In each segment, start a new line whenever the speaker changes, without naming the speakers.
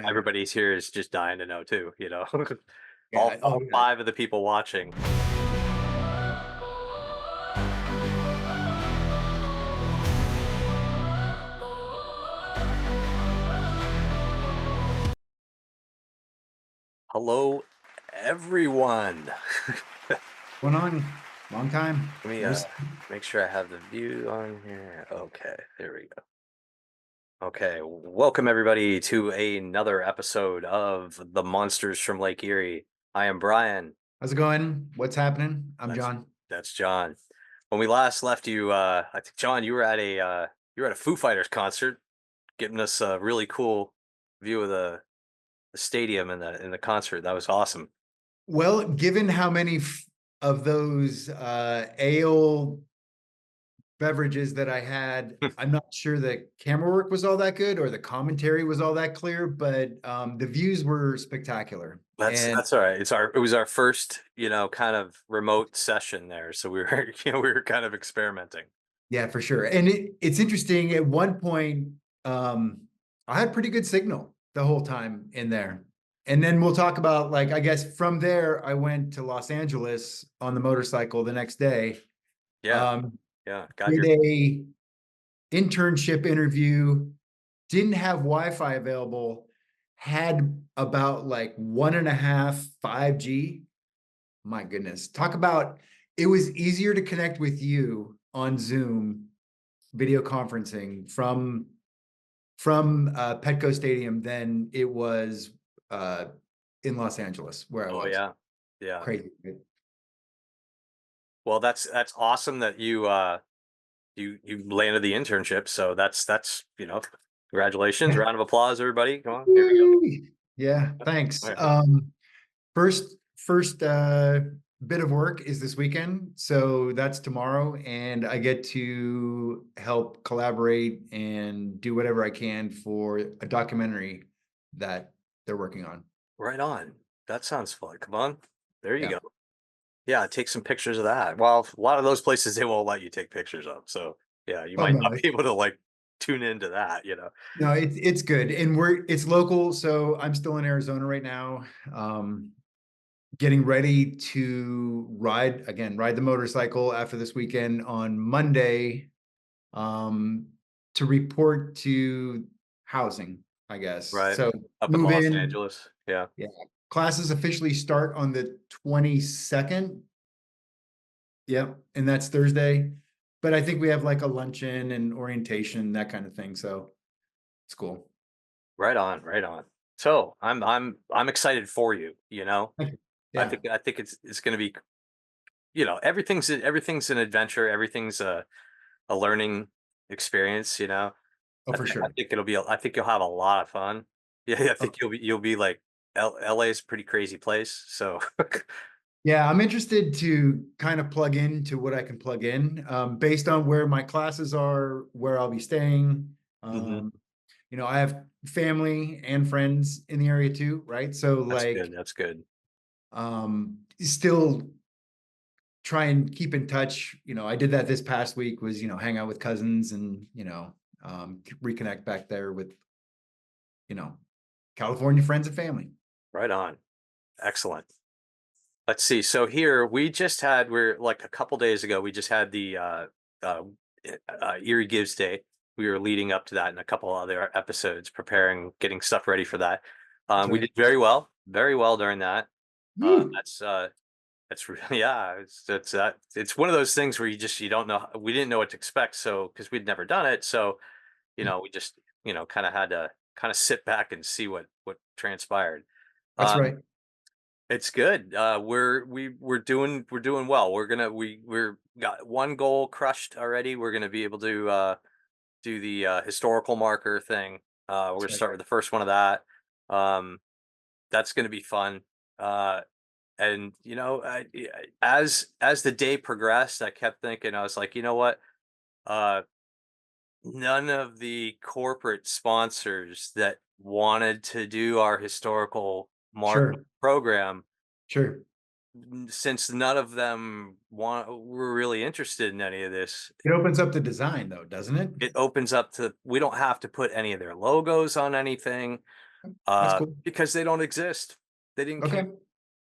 everybody's here is just dying to know too,
Yeah.
all
Oh, yeah.
5 of the people watching. Hello, everyone.
Going on? Long time.
Let me,
No.
make sure I have the view on here. Okay, there we go. Okay, welcome everybody to another episode of The Monsters from Lake Erie. I am Brian.
How's it going? What's happening? I'm
That's
John.
that's John. When we last left you, I think John, you were at a Foo Fighters concert, giving us a really cool view of the stadium and the concert. That was awesome.
Well, given how many of those ale beverages that I had, I'm not sure the camera work was all that good or the commentary was all that clear, but the views were spectacular. And
That's all right. It was our first, kind of remote session there. So we were, we were kind of experimenting.
yeah, for sure. And it's interesting. At one point, I had pretty good signal the whole time in there. And then we'll talk about, like, I guess from there, I went to Los Angeles on the motorcycle the next day.
Yeah.
Um,
Yeah. Got
did
your
a internship interview, didn't have Wi-Fi available, had about like 1.5, 5G. My goodness. Talk about it was easier to connect with you on Zoom video conferencing from Petco Stadium than it was in Los Angeles where I
Oh
was.
yeah. Yeah.
Crazy.
Well, that's awesome that you landed the internship. So that's, congratulations.
Yeah.
Round of applause, everybody. Come on. Here we go.
Woo! Yeah, thanks.
All right.
First bit of work is this weekend, so that's tomorrow, and I get to help collaborate and do whatever I can for a documentary that they're working on.
Right on. That sounds fun. Come on. There you
Yeah.
go. Yeah, take some pictures of that. Well, a lot of those places they won't let you take pictures of. So yeah, you
Oh
might
no,
not be able to like tune into that.
no, it's good, and it's local, so I'm still in Arizona right now. Getting ready to ride the motorcycle after this weekend on Monday, um, to report to housing, I guess.
Right.
So
Up in
move
Los
in.
Angeles. Yeah.
Yeah. Classes officially start on the 22nd. Yep. And that's Thursday. But I think we have like a luncheon and orientation, that kind of thing. So it's cool.
Right on, right on. So I'm excited for you.
Thank you.
I
Yeah.
think I think it's gonna be, everything's an adventure, everything's a learning experience.
Oh, for
I
sure.
think I think you'll have a lot of fun. Yeah, I
Oh,
think you'll be like LA is a pretty crazy place. So
yeah. I'm interested to kind of plug into what I can plug in, based on where my classes are, where I'll be staying.
Mhm.
Um, I have family and friends in the area too, right? So
That's good.
like,
That's good.
still try and keep in touch. I did that this past week, was, hang out with cousins and, reconnect back there with, you know, California friends and family.
Right on. Excellent. Let's see. So here we're like a couple days ago, we just had the uh, Erie Gives Day. We were leading up to that in a couple other episodes, preparing, getting stuff ready for that.
That's
We
right.
did very well during that.
Woo!
That's really, yeah, it's one of those things where you don't know. We didn't know what to expect, so because we'd never done it, so we just kind of had to kind of sit back and see what transpired.
That's
Um,
right.
it's good. We're doing well. We're got one goal crushed already. We're gonna be able to do the historical marker thing. We're
That's
gonna
right.
start with the first one of that. Um, that's gonna be fun. And as the day progressed, I kept thinking, I was like, you know what? Uh, None of the corporate sponsors that wanted to do our historical marker
Sure.
program,
Sure.
since none of them were really interested in any of this,
It opens up the design though, doesn't it?
it opens up to we don't have to put any of their logos on anything.
That's cool.
because they don't exist. They didn't care.
Okay,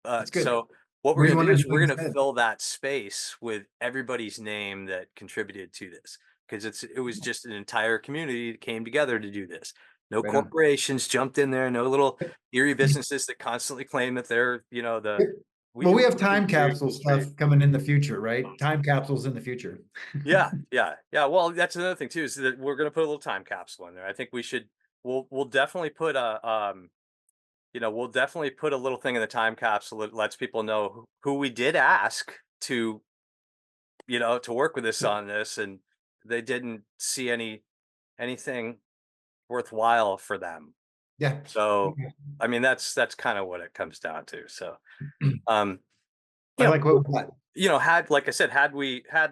that's good.
So what we're
What do you
gonna do
wanna do
is we're gonna
instead?
fill that space with everybody's name that contributed to this, because it was just an entire community that came together to do this. No
Right on.
corporations jumped in there, no little Erie businesses that constantly claim that they're, the
Well, we have
we do
time
Erie
capsule
history.
stuff coming in the future, right? Time capsules in the future.
Yeah, yeah, yeah. Well, that's another thing too, is that we're gonna put a little time capsule in there. I think we should. We'll definitely put we'll definitely put a little thing in the time capsule that lets people know who we did ask to, to work with us on this, and they didn't see anything worthwhile for them.
Yeah.
So,
Okay.
I mean, that's kind of what it comes down to. So, um,
I
yeah,
like what we got.
had like I said, had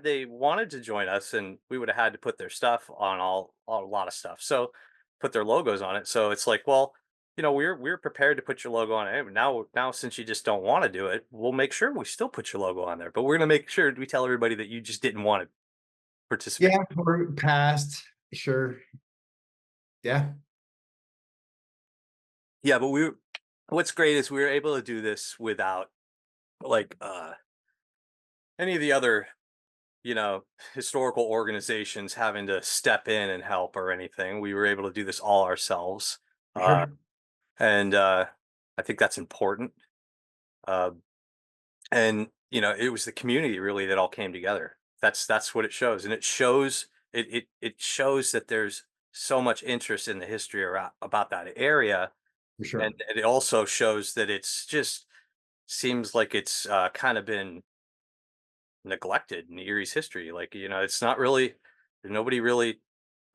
they wanted to join us, and we would have had to put their stuff on a lot of stuff. So put their logos on it. So it's like, well, we're prepared to put your logo on it. Now since you just don't want to do it, we'll make sure we still put your logo on there. But we're gonna make sure we tell everybody that you just didn't want to participate.
Yeah, or past, sure. Yeah,
Yeah, but what's great is we were able to do this without like any of the other you know, historical organizations having to step in and help or anything. We were able to do this all ourselves.
for
Uh,
sure.
and I think that's important. Uh, and it was the community really that all came together. That's what it shows. And it shows that there's so much interest in the history about that area.
For
And
sure.
it also shows that it's just seems like it's kind of been neglected in Erie's history. Like, it's not really, nobody really,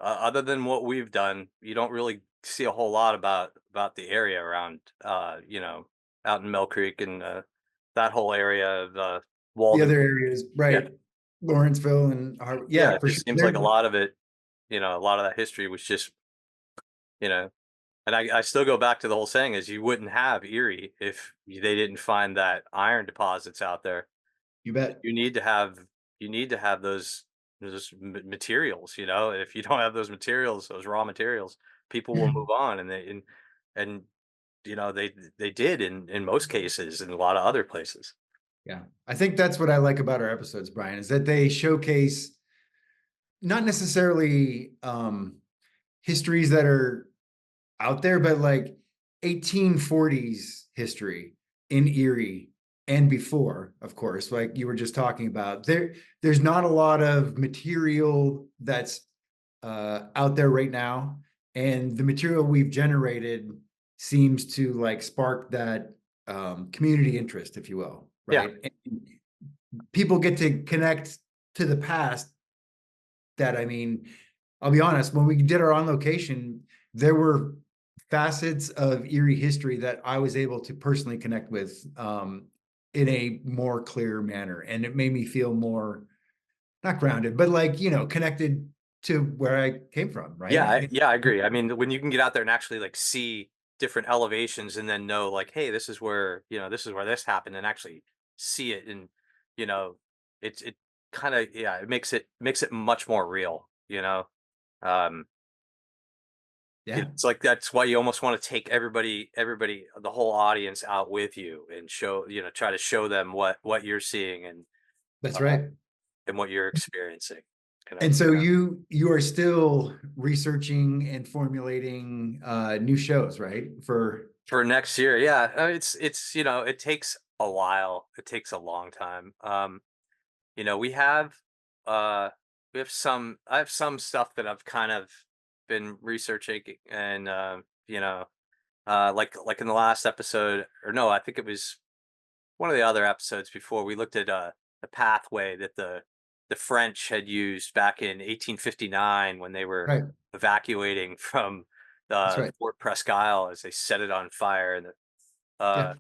other than what we've done, you don't really see a whole lot about the area around, out in Mill Creek and that whole area of
The
Walden.
other areas,
Yeah,
right? Lawrenceville and Har
yeah.
yeah,
It
for sure.
just seems like a
There
lot of it, a lot of that history was just, you know, and I still go back to the whole saying is you wouldn't have Erie if they didn't find that iron deposits out there.
you bet.
You need to have those materials, if you don't have those materials, those raw materials, people will move on, and they did in most cases in a lot of other places.
Yeah. I think that's what I like about our episodes, Brian, is that they showcase not necessarily histories that are out there, but like 1840s history in Erie and before, of course, like you were just talking about. There's not a lot of material that's out there right now, and the material we've generated seems to like spark that community interest, if you will,
Yeah,
right? And people get to connect to the past that I mean, I'll be honest, when we did our on location, there were facets of Erie history that I was able to personally connect with in a more clear manner. And it made me feel more, not grounded, but like, connected to where I came from,
yeah,
right?
I agree. I mean, when you can get out there and actually like see different elevations, and then know like, hey, this is where this happened, and actually see it, and you know it kind of, yeah, it makes it much more real. um
Yeah,
It's like that's why you almost want to take everybody, the whole audience out with you, and try to show them what you're seeing,
that's
uh,
right.
and what you're experiencing. You know,
And so you are still researching and formulating new shows, right? For
for next year, yeah, it's it takes a while. It takes a long time. You know, uh we have some I have some stuff that I've kind of been researching, and like in the last episode, or no, I think it was one of the other episodes before, we looked at the pathway that the French had used back in 1859 when they were
right,
evacuating from
that's
the
right.
Fort Presque Isle as they set it on fire. And
Yeah,
uh,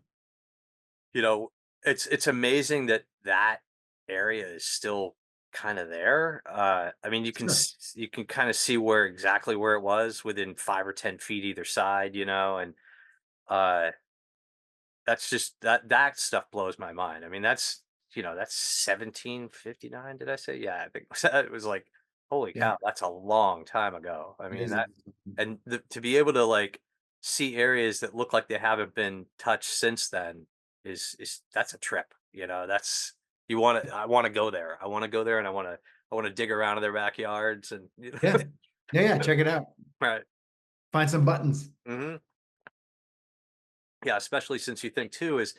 you know, it's amazing that that area is still kind of there. I mean,
sure.
you can kind of see exactly where it was within 5 or 10 feet either side, and uh, that stuff blows my mind. I mean, that's 1759. Did I say? Yeah, I think it was like, holy
Yeah,
cow, that's a long time ago. I
it
mean,
is.
to be able to like see areas that look like they haven't been touched since then is that's a trip. That's you want to. I want to go there. I want to go there, and I want to dig around in their backyards and
Yeah. Yeah, yeah, check it out.
right.
Find some buttons.
Hmm. Yeah, especially since you think too is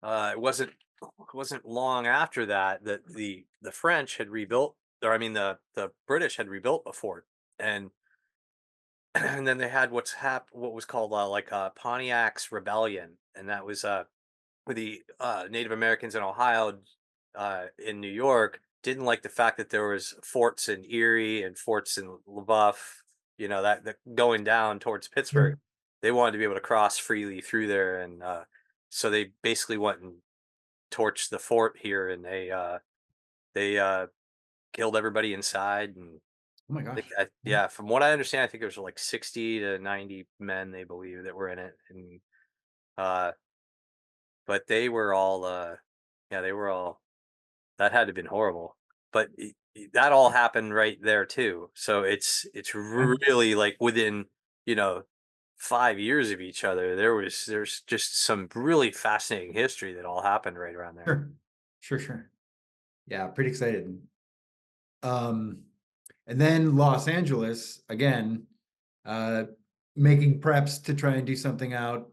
it wasn't long after that that the French had rebuilt, or I mean the British had rebuilt a fort, and and then they had what was called like Pontiac's Rebellion, and that was where the Native Americans in Ohio, in New York, didn't like the fact that there was forts in Erie and forts in LaBeouf, that going down towards Pittsburgh.
Sure.
They wanted to be able to cross freely through there, and so they basically went and torched the fort here, and they killed everybody inside. And
Oh my gosh.
yeah, from what I understand, I think there was like 60 to 90 men they believe that were in it, and uh, but they were all, yeah, they were all. That had to have been horrible. But that all happened right there too. So it's
Yeah,
really like within, you know 5 years of each other. There's just some really fascinating history that all happened right around there.
sure. Sure, sure. Yeah, pretty excited. Um, and then Los Angeles again, uh, making preps to try and do something out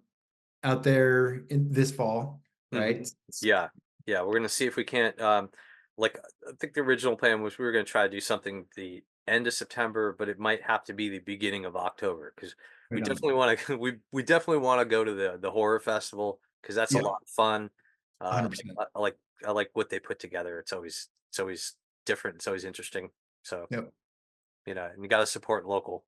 there in this fall,
Mhm.
right?
Yeah, yeah, we're gonna see if we can't, like, I think the original plan was we were gonna try to do something the end of September, but it might have to be the beginning of October because we
Right on.
definitely want to we definitely want to go to the horror festival because that's a
Yeah,
lot of fun. Uh,
100%.
I like what they put together. It's always different. It's always interesting. So
Yep.
and you got to support local.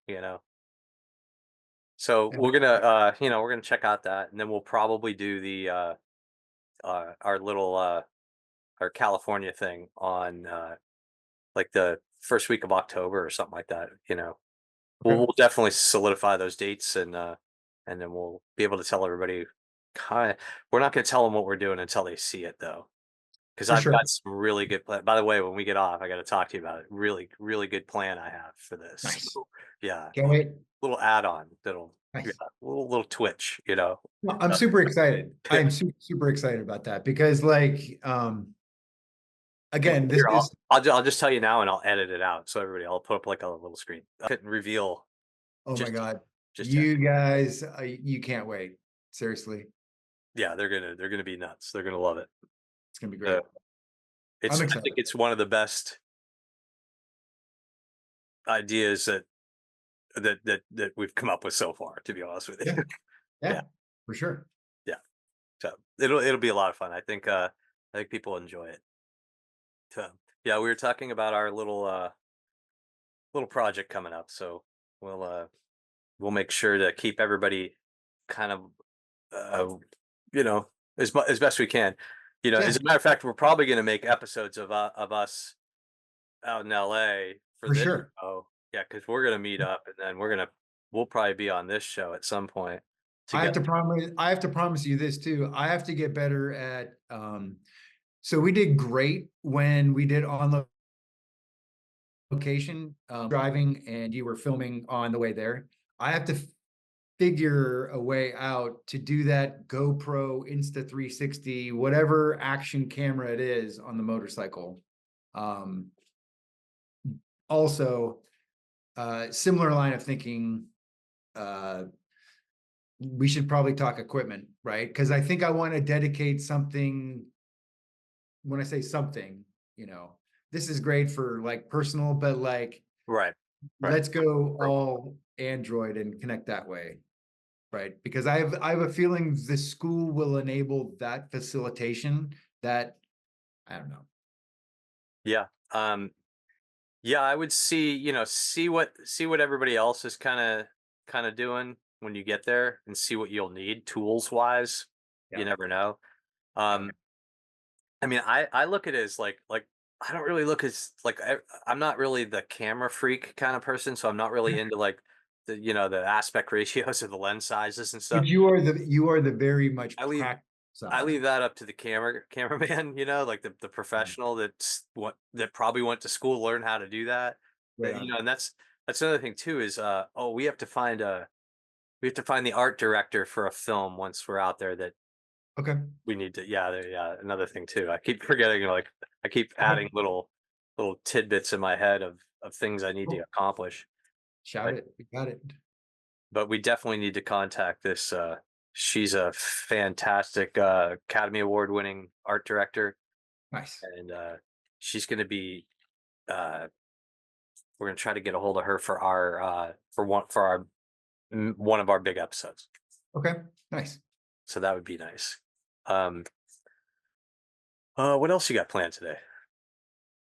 So
Yeah.
we're gonna check out that, and then we'll probably do the our little our California thing on like the first week of October or something like that. We'll
Okay.
definitely solidify those dates, and then we'll be able to tell everybody. We're not going to tell them what we're doing until they see it, though, because
For
I've
sure.
got some really good plan. By the way, when we get off, I got to talk to you about it. Really, really good plan I have for this.
Nice.
Yeah,
Can't wait.
little add-on that'll, yeah,
Nice.
little twitch.
Well, I'm
Uh,
super excited. I am super, super excited about that because
and
again, this
here, I'll
is,
I'll, ju- I'll just tell you now, and I'll edit it out so everybody. I'll put up like a little screen. I couldn't reveal
oh my
just
God,
just yet.
you guys, you can't wait. Seriously,
Yeah, they're gonna be nuts. They're gonna love it.
it's gonna be
Uh,
great. I'm
I think
excited.
it's one of the best ideas that we've come up with so far. To be honest with
Yeah,
you, yeah,
yeah, for sure.
yeah. So it'll be a lot of fun. I think people enjoy it. So yeah, we were talking about our little project coming up, so we'll uh we'll make sure to keep everybody kind of uh you know as best we can. As
Yeah,
a matter of fact, we're probably going to make episodes of us out in LA for
for
this
sure.
show. Yeah, because we're gonna meet up, and then we'll probably be on this show at some point
I have
together.
to promise, I have to promise you this too. I have to get better at, so we did great when we did on location, driving and you were filming on the way there. I have to figure a way out to do that GoPro Insta 360, whatever action camera it is on the motorcycle. Um, also, similar line of thinking, uh, we should probably talk equipment, right? Because I think I want to dedicate something. When I say something, you know, this is great for like personal, but like,
Right, right.
let's go
Pro-
all Android and connect that way. Right? Because I have a feeling the school will enable that facilitation that I don't know.
Yeah. Yeah, I would see what everybody else is kind of doing when you get there, and see what you'll need tools wise. You
Yeah.
never know.
Yeah.
Um, I mean, I look at it as like I don't really look as like I'm not really the camera freak kind of person, so I'm not really into like the aspect ratios of the lens sizes and
But
stuff.
you are the very much
I leave
practical
I
side.
leave that up to the cameraman, like the
Yeah.
professional that probably went to school to learn how to do that.
Right on.
And that's another thing too is we have to find We have to find the art director for a film once we're out there that
Okay.
we need to. Yeah, yeah. Another thing too. I keep forgetting. Like I keep adding
Okay.
little tidbits in my head of things I need to
Cool.
accomplish.
Shout
But
it. We got it.
we definitely need to contact this. She's a fantastic Academy Award winning art director,
Nice.
and she's going to be. Uh, we're going to try to get a hold of her for our one of our big episodes.
Okay. Nice.
So that would be nice. Um, what else you got planned today?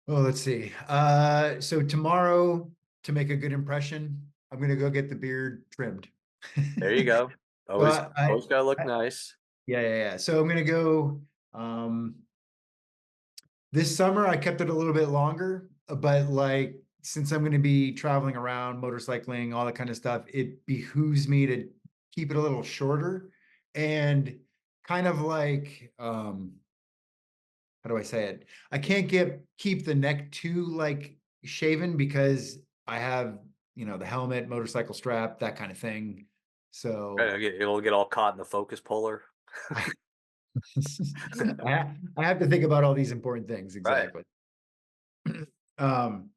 Oh, let's see. So tomorrow, to make a good impression, I'm gonna go get the beard trimmed.
There you go.
So
Always gotta look
I
nice.
yeah, yeah, yeah. So I'm gonna go, um, this summer I kept it a little bit longer, but like since I'm gonna be traveling around, motorcycling, all that kind of stuff, it behooves me to keep it a little shorter and kind of like how do I say it? I can't keep the neck too like shaven because I have, the helmet, motorcycle strap, that kind of thing. So
It'll get all caught in the focus puller.
I, I have to think about all these important things
Right.
exactly. Um,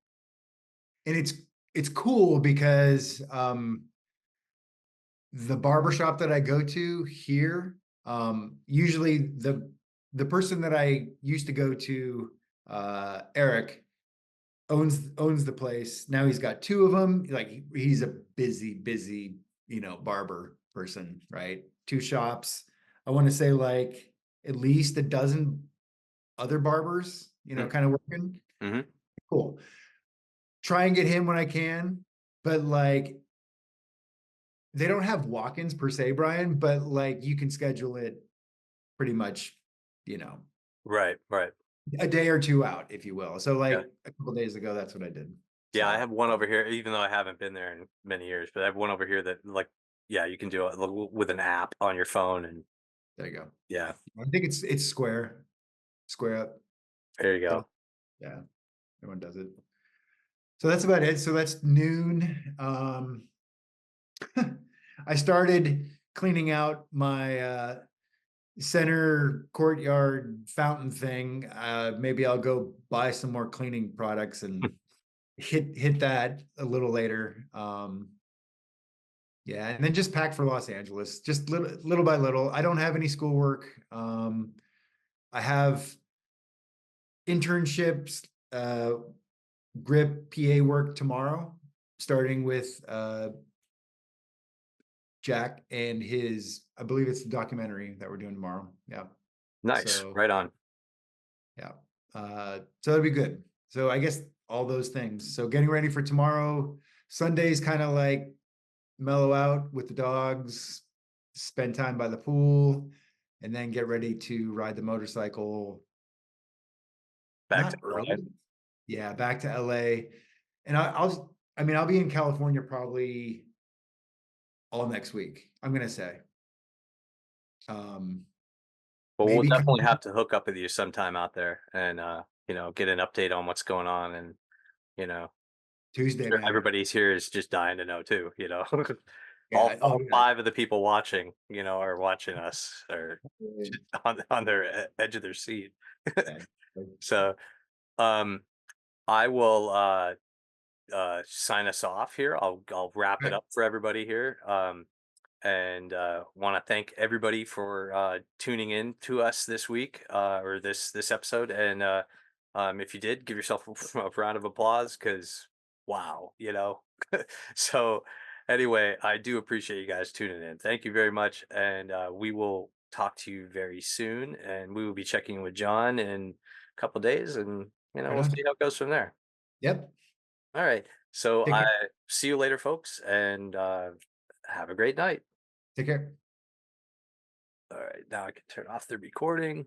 and it's cool because the barbershop that I go to here, usually the person that I used to go to, Eric, owns the place. Now he's got two of them. Like he's a busy, barber person, right? Two shops. I want to say like at least a dozen other barbers, kind of working.
Mm-hmm.
Cool. Try and get him when I can, but like they don't have walk-ins per se, Brian, but like you can schedule it pretty much, you know,
Right. Right.
a day or two out, if you will. So
Yeah.
like a couple days ago, that's what I did.
Yeah. I
So
have one over here, even though I haven't been there in many years, but I have one over here that like, yeah, you can do it with an app on your phone, and
there you go.
yeah,
I think it's square up.
there you
So
go.
yeah, everyone does it. So that's about it. So that's noon. I started cleaning out my center courtyard fountain thing. Maybe I'll go buy some more cleaning products and hit that a little later. Yeah, and then just pack for Los Angeles, just little by little. I don't have any schoolwork. I have internships, grip PA work tomorrow, starting with Jack and his, I believe it's the documentary that we're doing tomorrow. Yeah.
Nice.
So
Right on.
yeah. So that'll be good. So I guess all those things. So getting ready for tomorrow. Sunday's kind of like mellow out with the dogs, spend time by the pool, and then get ready to ride the motorcycle.
Back to
Not
LA.
early. Yeah, back to LA. And I mean, I'll be in California probably all next week, I'm gonna say. Um,
Well, we'll
maybe come
definitely have to hook up with you sometime out there, and get an update on what's going on, and you know,
Tuesday,
sure
man.
everybody's here is just dying to know too.
Yeah. Oh,
All five of the people watching, are watching us, or
yeah.
just on their edge of their seat.
Yeah.
So, um, I will sign us off here. I'll wrap it
Okay.
up for everybody here. And want to thank everybody for tuning in to us this week, or this episode. And if you did, give yourself a round of applause, because wow, So anyway, I do appreciate you guys tuning in. Thank you very much, and we will talk to you very soon. And we will be checking in with John in a couple days, and
Right
we'll
on.
see how it goes from there.
Yep.
All right. So
Take
I
care.
see you later, folks, and have a great night.
Take care.
All right, now I can turn off the recording.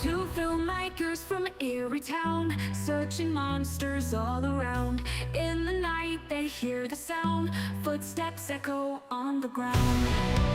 Two filmmakers from Erie town, searching monsters all around. In the night they hear the sound, footsteps echo on the ground.